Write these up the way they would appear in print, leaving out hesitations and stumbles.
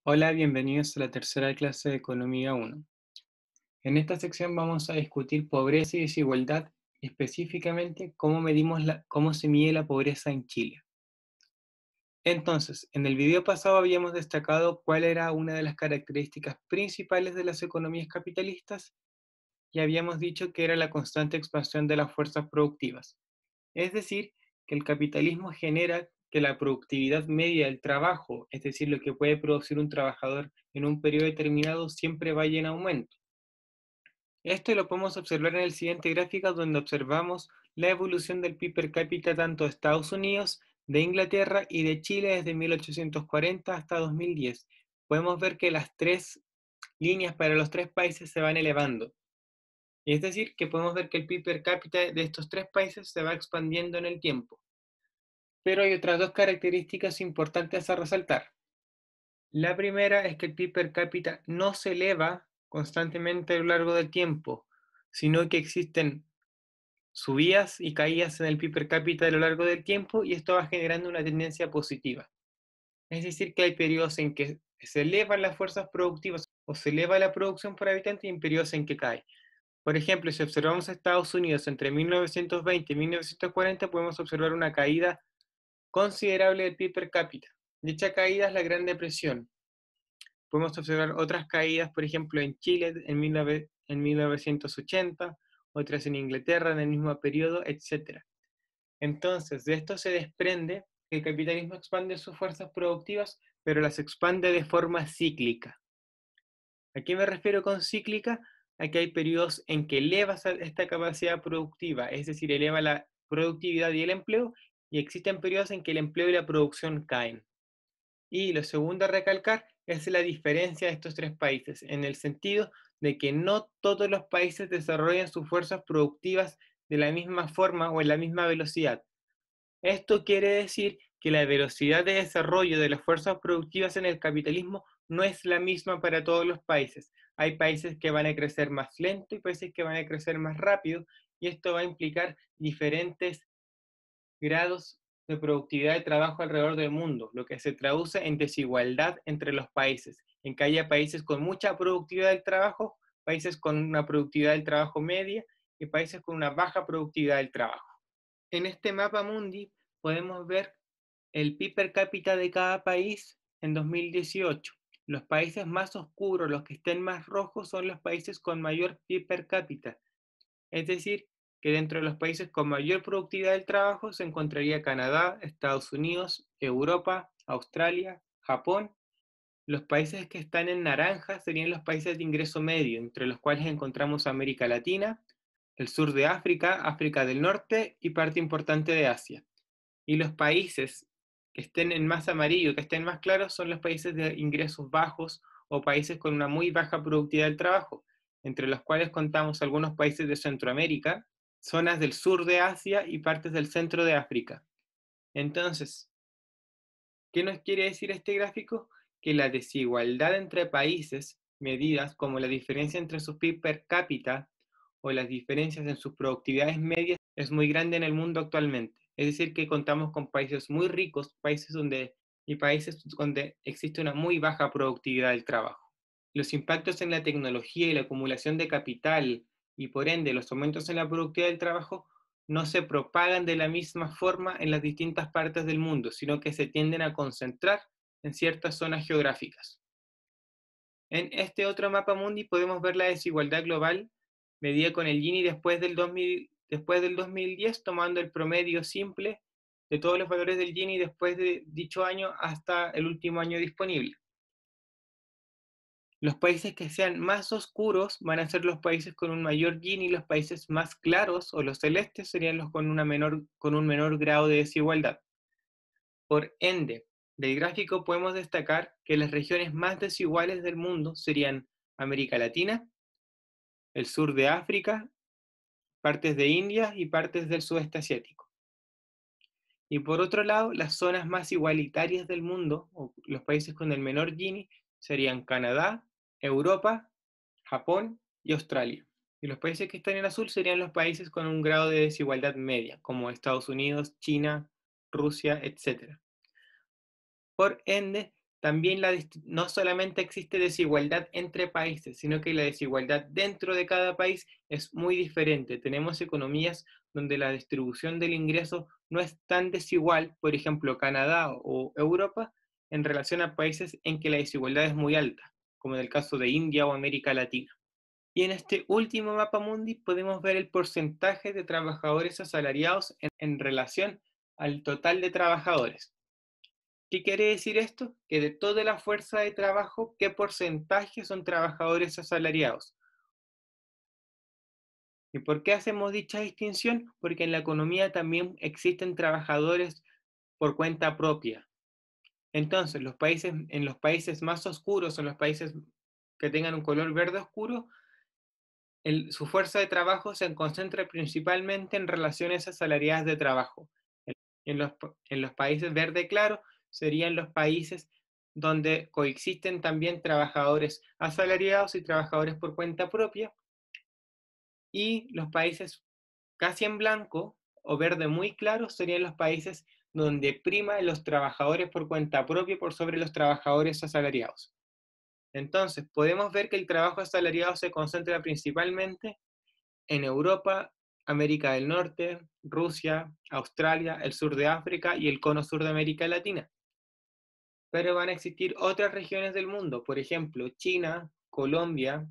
Hola, bienvenidos a la tercera clase de Economía 1. En esta sección vamos a discutir pobreza y desigualdad, y específicamente cómo se mide la pobreza en Chile. Entonces, en el video pasado habíamos destacado cuál era una de las características principales de las economías capitalistas y habíamos dicho que era la constante expansión de las fuerzas productivas. Es decir, que el capitalismo genera que la productividad media del trabajo, es decir, lo que puede producir un trabajador en un periodo determinado, siempre vaya en aumento. Esto lo podemos observar en el siguiente gráfico, donde observamos la evolución del PIB per cápita tanto de Estados Unidos, de Inglaterra y de Chile desde 1840 hasta 2010. Podemos ver que las tres líneas para los tres países se van elevando. Es decir, que podemos ver que el PIB per cápita de estos tres países se va expandiendo en el tiempo. Pero hay otras dos características importantes a resaltar. La primera es que el PIB per cápita no se eleva constantemente a lo largo del tiempo, sino que existen subidas y caídas en el PIB per cápita a lo largo del tiempo y esto va generando una tendencia positiva. Es decir, que hay periodos en que se elevan las fuerzas productivas o se eleva la producción por habitante y en periodos en que cae. Por ejemplo, si observamos a Estados Unidos entre 1920 y 1940, podemos observar una caída considerable del PIB per cápita. Dicha caída es la Gran Depresión. Podemos observar otras caídas, por ejemplo, en Chile en 1980, otras en Inglaterra en el mismo periodo, etc. Entonces, de esto se desprende que el capitalismo expande sus fuerzas productivas, pero las expande de forma cíclica. ¿A qué me refiero con cíclica? A que hay periodos en que eleva esta capacidad productiva, es decir, eleva la productividad y el empleo, y existen periodos en que el empleo y la producción caen. Y lo segundo a recalcar es la diferencia de estos tres países, en el sentido de que no todos los países desarrollan sus fuerzas productivas de la misma forma o en la misma velocidad. Esto quiere decir que la velocidad de desarrollo de las fuerzas productivas en el capitalismo no es la misma para todos los países. Hay países que van a crecer más lento y países que van a crecer más rápido, y esto va a implicar diferentes grados de productividad de trabajo alrededor del mundo, lo que se traduce en desigualdad entre los países, en que haya países con mucha productividad del trabajo, países con una productividad del trabajo media y países con una baja productividad del trabajo. En este mapa mundi podemos ver el PIB per cápita de cada país en 2018. Los países más oscuros, los que estén más rojos, son los países con mayor PIB per cápita. Es decir, que dentro de los países con mayor productividad del trabajo se encontraría Canadá, Estados Unidos, Europa, Australia, Japón. Los países que están en naranja serían los países de ingreso medio, entre los cuales encontramos América Latina, el sur de África, África del Norte y parte importante de Asia. Y los países que estén en más amarillo, que estén más claros, son los países de ingresos bajos o países con una muy baja productividad del trabajo, entre los cuales contamos algunos países de Centroamérica, zonas del sur de Asia y partes del centro de África. Entonces, ¿qué nos quiere decir este gráfico? Que la desigualdad entre países, medidas como la diferencia entre su PIB per cápita o las diferencias en sus productividades medias, es muy grande en el mundo actualmente. Es decir, que contamos con países muy ricos, países donde existe una muy baja productividad del trabajo. Los impactos en la tecnología y la acumulación de capital y por ende los aumentos en la productividad del trabajo no se propagan de la misma forma en las distintas partes del mundo, sino que se tienden a concentrar en ciertas zonas geográficas. En este otro mapa mundi podemos ver la desigualdad global medida con el Gini después del 2010, tomando el promedio simple de todos los valores del Gini después de dicho año hasta el último año disponible. Los países que sean más oscuros van a ser los países con un mayor Gini, y los países más claros o los celestes serían los con un menor grado de desigualdad. Por ende, del gráfico podemos destacar que las regiones más desiguales del mundo serían América Latina, el sur de África, partes de India y partes del sudeste asiático. Y por otro lado, las zonas más igualitarias del mundo, o los países con el menor Gini, serían Canadá, Europa, Japón y Australia. Y los países que están en azul serían los países con un grado de desigualdad media, como Estados Unidos, China, Rusia, etc. Por ende, También no solamente existe desigualdad entre países, sino que la desigualdad dentro de cada país es muy diferente. Tenemos economías donde la distribución del ingreso no es tan desigual, por ejemplo, Canadá o Europa, en relación a países en que la desigualdad es muy alta, como en el caso de India o América Latina. Y en este último mapa mundi podemos ver el porcentaje de trabajadores asalariados en relación al total de trabajadores. ¿Qué quiere decir esto? Que de toda la fuerza de trabajo, ¿qué porcentaje son trabajadores asalariados? ¿Y por qué hacemos dicha distinción? Porque en la economía también existen trabajadores por cuenta propia. Entonces, en los países más oscuros, en los países que tengan un color verde oscuro, su fuerza de trabajo se concentra principalmente en relaciones asalariadas de trabajo. En los, en los países verde claro serían los países donde coexisten también trabajadores asalariados y trabajadores por cuenta propia, y los países casi en blanco o verde muy claro serían los países donde prima los trabajadores por cuenta propia por sobre los trabajadores asalariados. Entonces, podemos ver que el trabajo asalariado se concentra principalmente en Europa, América del Norte, Rusia, Australia, el sur de África y el cono sur de América Latina. Pero van a existir otras regiones del mundo, por ejemplo, China, Colombia,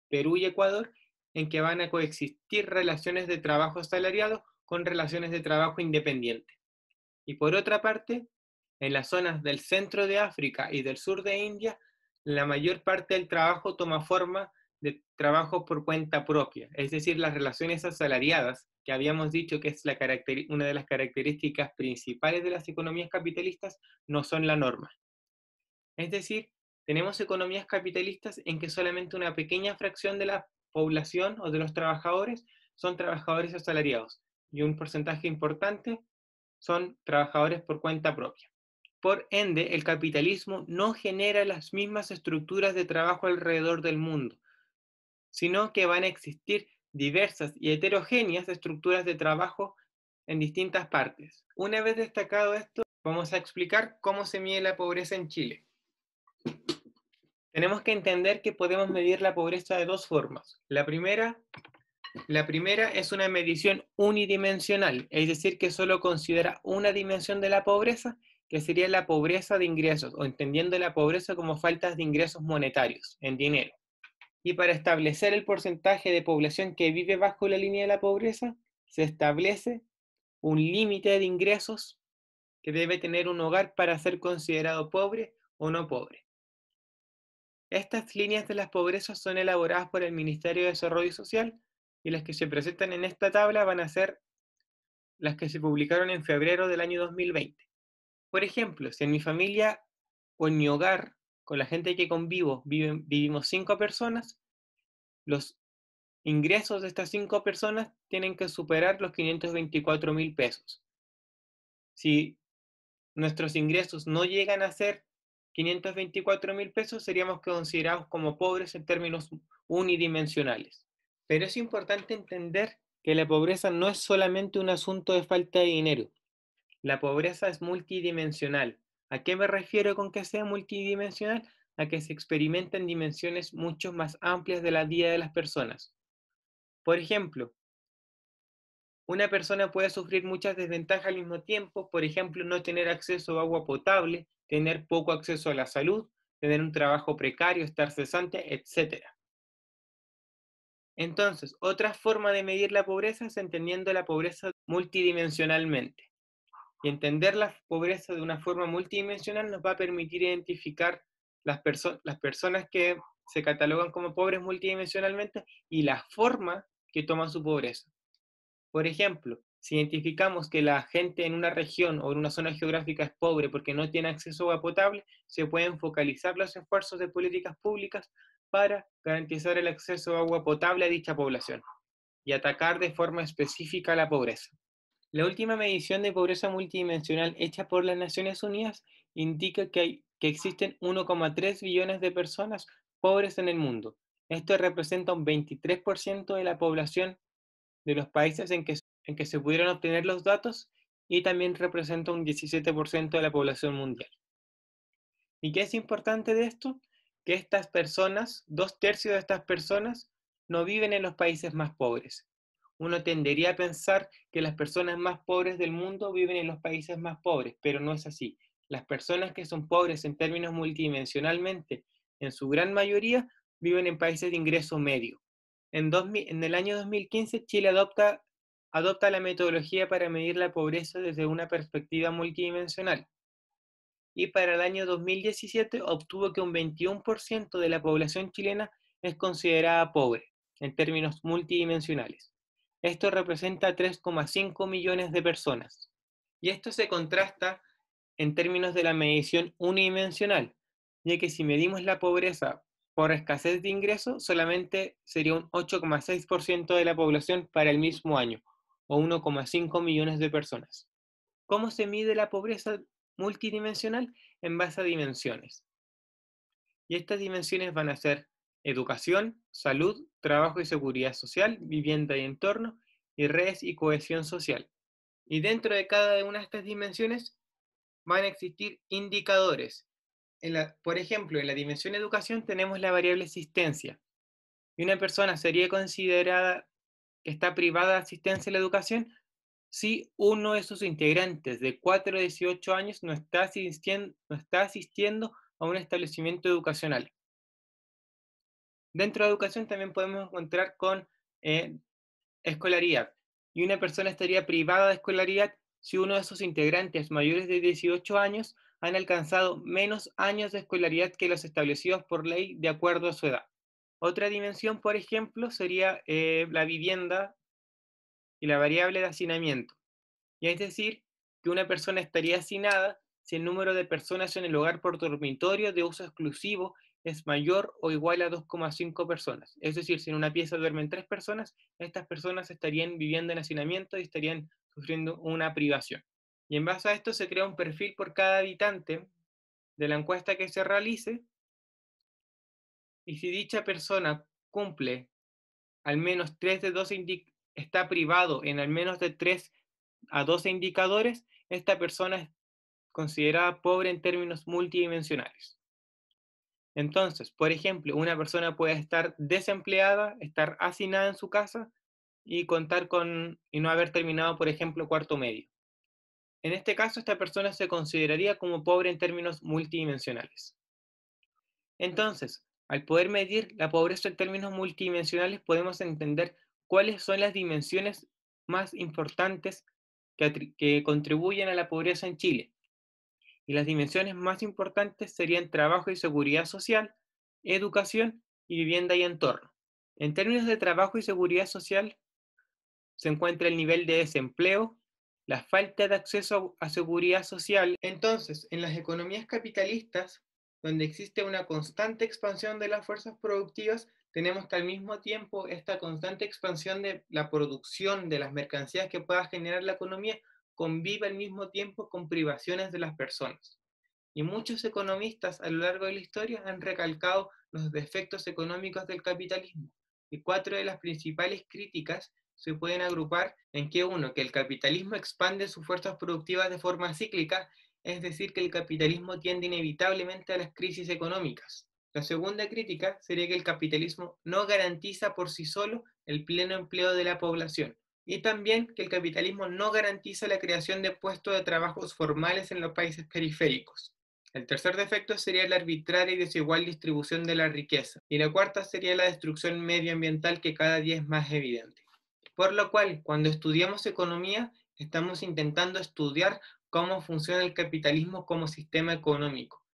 Perú y Ecuador, en que van a coexistir relaciones de trabajo asalariado con relaciones de trabajo independiente. Y por otra parte, en las zonas del centro de África y del sur de India, la mayor parte del trabajo toma forma de trabajo por cuenta propia, es decir, las relaciones asalariadas, que habíamos dicho que es una de las características principales de las economías capitalistas, no son la norma. Es decir, tenemos economías capitalistas en que solamente una pequeña fracción de la población o de los trabajadores son trabajadores asalariados y un porcentaje importante son trabajadores por cuenta propia. Por ende, el capitalismo no genera las mismas estructuras de trabajo alrededor del mundo, sino que van a existir diversas y heterogéneas estructuras de trabajo en distintas partes. Una vez destacado esto, vamos a explicar cómo se mide la pobreza en Chile. Tenemos que entender que podemos medir la pobreza de dos formas. La primera es una medición unidimensional, es decir, que solo considera una dimensión de la pobreza, que sería la pobreza de ingresos, o entendiendo la pobreza como faltas de ingresos monetarios, en dinero. Y para establecer el porcentaje de población que vive bajo la línea de la pobreza, se establece un límite de ingresos que debe tener un hogar para ser considerado pobre o no pobre. Estas líneas de las pobrezas son elaboradas por el Ministerio de Desarrollo Social, y las que se presentan en esta tabla van a ser las que se publicaron en febrero del año 2020. Por ejemplo, si en mi familia o en mi hogar, con la gente que convivo, vivimos 5 personas, los ingresos de estas 5 personas tienen que superar los 524.000 pesos. Si nuestros ingresos no llegan a ser 524.000 pesos, seríamos considerados como pobres en términos unidimensionales. Pero es importante entender que la pobreza no es solamente un asunto de falta de dinero. La pobreza es multidimensional. ¿A qué me refiero con que sea multidimensional? A que se experimenta en dimensiones mucho más amplias de la vida de las personas. Por ejemplo, una persona puede sufrir muchas desventajas al mismo tiempo, por ejemplo, no tener acceso a agua potable, tener poco acceso a la salud, tener un trabajo precario, estar cesante, etc. Entonces, otra forma de medir la pobreza es entendiendo la pobreza multidimensionalmente. Y entender la pobreza de una forma multidimensional nos va a permitir identificar las personas que se catalogan como pobres multidimensionalmente y la forma que toman su pobreza. Por ejemplo, si identificamos que la gente en una región o en una zona geográfica es pobre porque no tiene acceso a agua potable, se pueden focalizar los esfuerzos de políticas públicas para garantizar el acceso a agua potable a dicha población y atacar de forma específica la pobreza. La última medición de pobreza multidimensional hecha por las Naciones Unidas indica que existen 1,3 billones de personas pobres en el mundo. Esto representa un 23% de la población de los países en que se pudieron obtener los datos, y también representa un 17% de la población mundial. ¿Y qué es importante de esto? Que estas personas, 2/3 de estas personas, no viven en los países más pobres. Uno tendería a pensar que las personas más pobres del mundo viven en los países más pobres, pero no es así. Las personas que son pobres en términos multidimensionalmente, en su gran mayoría, viven en países de ingreso medio. En el año 2015, Chile adopta la metodología para medir la pobreza desde una perspectiva multidimensional y para el año 2017 obtuvo que un 21% de la población chilena es considerada pobre, en términos multidimensionales. Esto representa 3,5 millones de personas. Y esto se contrasta en términos de la medición unidimensional, ya que si medimos la pobreza por escasez de ingresos, solamente sería un 8,6% de la población para el mismo año, o 1,5 millones de personas. ¿Cómo se mide la pobreza multidimensional? En base a dimensiones. Y estas dimensiones van a ser educación, salud, trabajo y seguridad social, vivienda y entorno, y redes y cohesión social. Y dentro de cada una de estas dimensiones van a existir indicadores. Por ejemplo, en la dimensión educación tenemos la variable asistencia. Y una persona sería considerada que está privada de asistencia a la educación si uno de sus integrantes de 4 a 18 años no está asistiendo a un establecimiento educacional. Dentro de educación también podemos encontrar con eh, escolaridad. Y una persona estaría privada de escolaridad si uno de sus integrantes mayores de 18 años han alcanzado menos años de escolaridad que los establecidos por ley de acuerdo a su edad. Otra dimensión, por ejemplo, sería la vivienda y la variable de hacinamiento. Y es decir, que una persona estaría hacinada si el número de personas en el hogar por dormitorio de uso exclusivo es mayor o igual a 2,5 personas. Es decir, si en una pieza duermen 3 personas, estas personas estarían viviendo en hacinamiento y estarían sufriendo una privación. Y en base a esto se crea un perfil por cada habitante de la encuesta que se realice, y si dicha persona cumple al menos 3 de 12 está privado en al menos de 3 a 12 indicadores, esta persona es considerada pobre en términos multidimensionales. Entonces, por ejemplo, una persona puede estar desempleada, estar hacinada en su casa y no haber terminado, por ejemplo, cuarto medio. En este caso, esta persona se consideraría como pobre en términos multidimensionales. Entonces, al poder medir la pobreza en términos multidimensionales, podemos entender cuáles son las dimensiones más importantes que contribuyen a la pobreza en Chile. Y las dimensiones más importantes serían trabajo y seguridad social, educación y vivienda y entorno. En términos de trabajo y seguridad social, se encuentra el nivel de desempleo, la falta de acceso a seguridad social. Entonces, en las economías capitalistas, donde existe una constante expansión de las fuerzas productivas, tenemos que al mismo tiempo esta constante expansión de la producción de las mercancías que pueda generar la economía convive al mismo tiempo con privaciones de las personas. Y muchos economistas a lo largo de la historia han recalcado los defectos económicos del capitalismo. Y cuatro de las principales críticas se pueden agrupar en que uno, que el capitalismo expande sus fuerzas productivas de forma cíclica, es decir, que el capitalismo tiende inevitablemente a las crisis económicas. La segunda crítica sería que el capitalismo no garantiza por sí solo el pleno empleo de la población. Y también que el capitalismo no garantiza la creación de puestos de trabajos formales en los países periféricos. El tercer defecto sería la arbitraria y desigual distribución de la riqueza. Y la cuarta sería la destrucción medioambiental que cada día es más evidente. Por lo cual, cuando estudiamos economía, estamos intentando estudiar cómo funciona el capitalismo como sistema económico.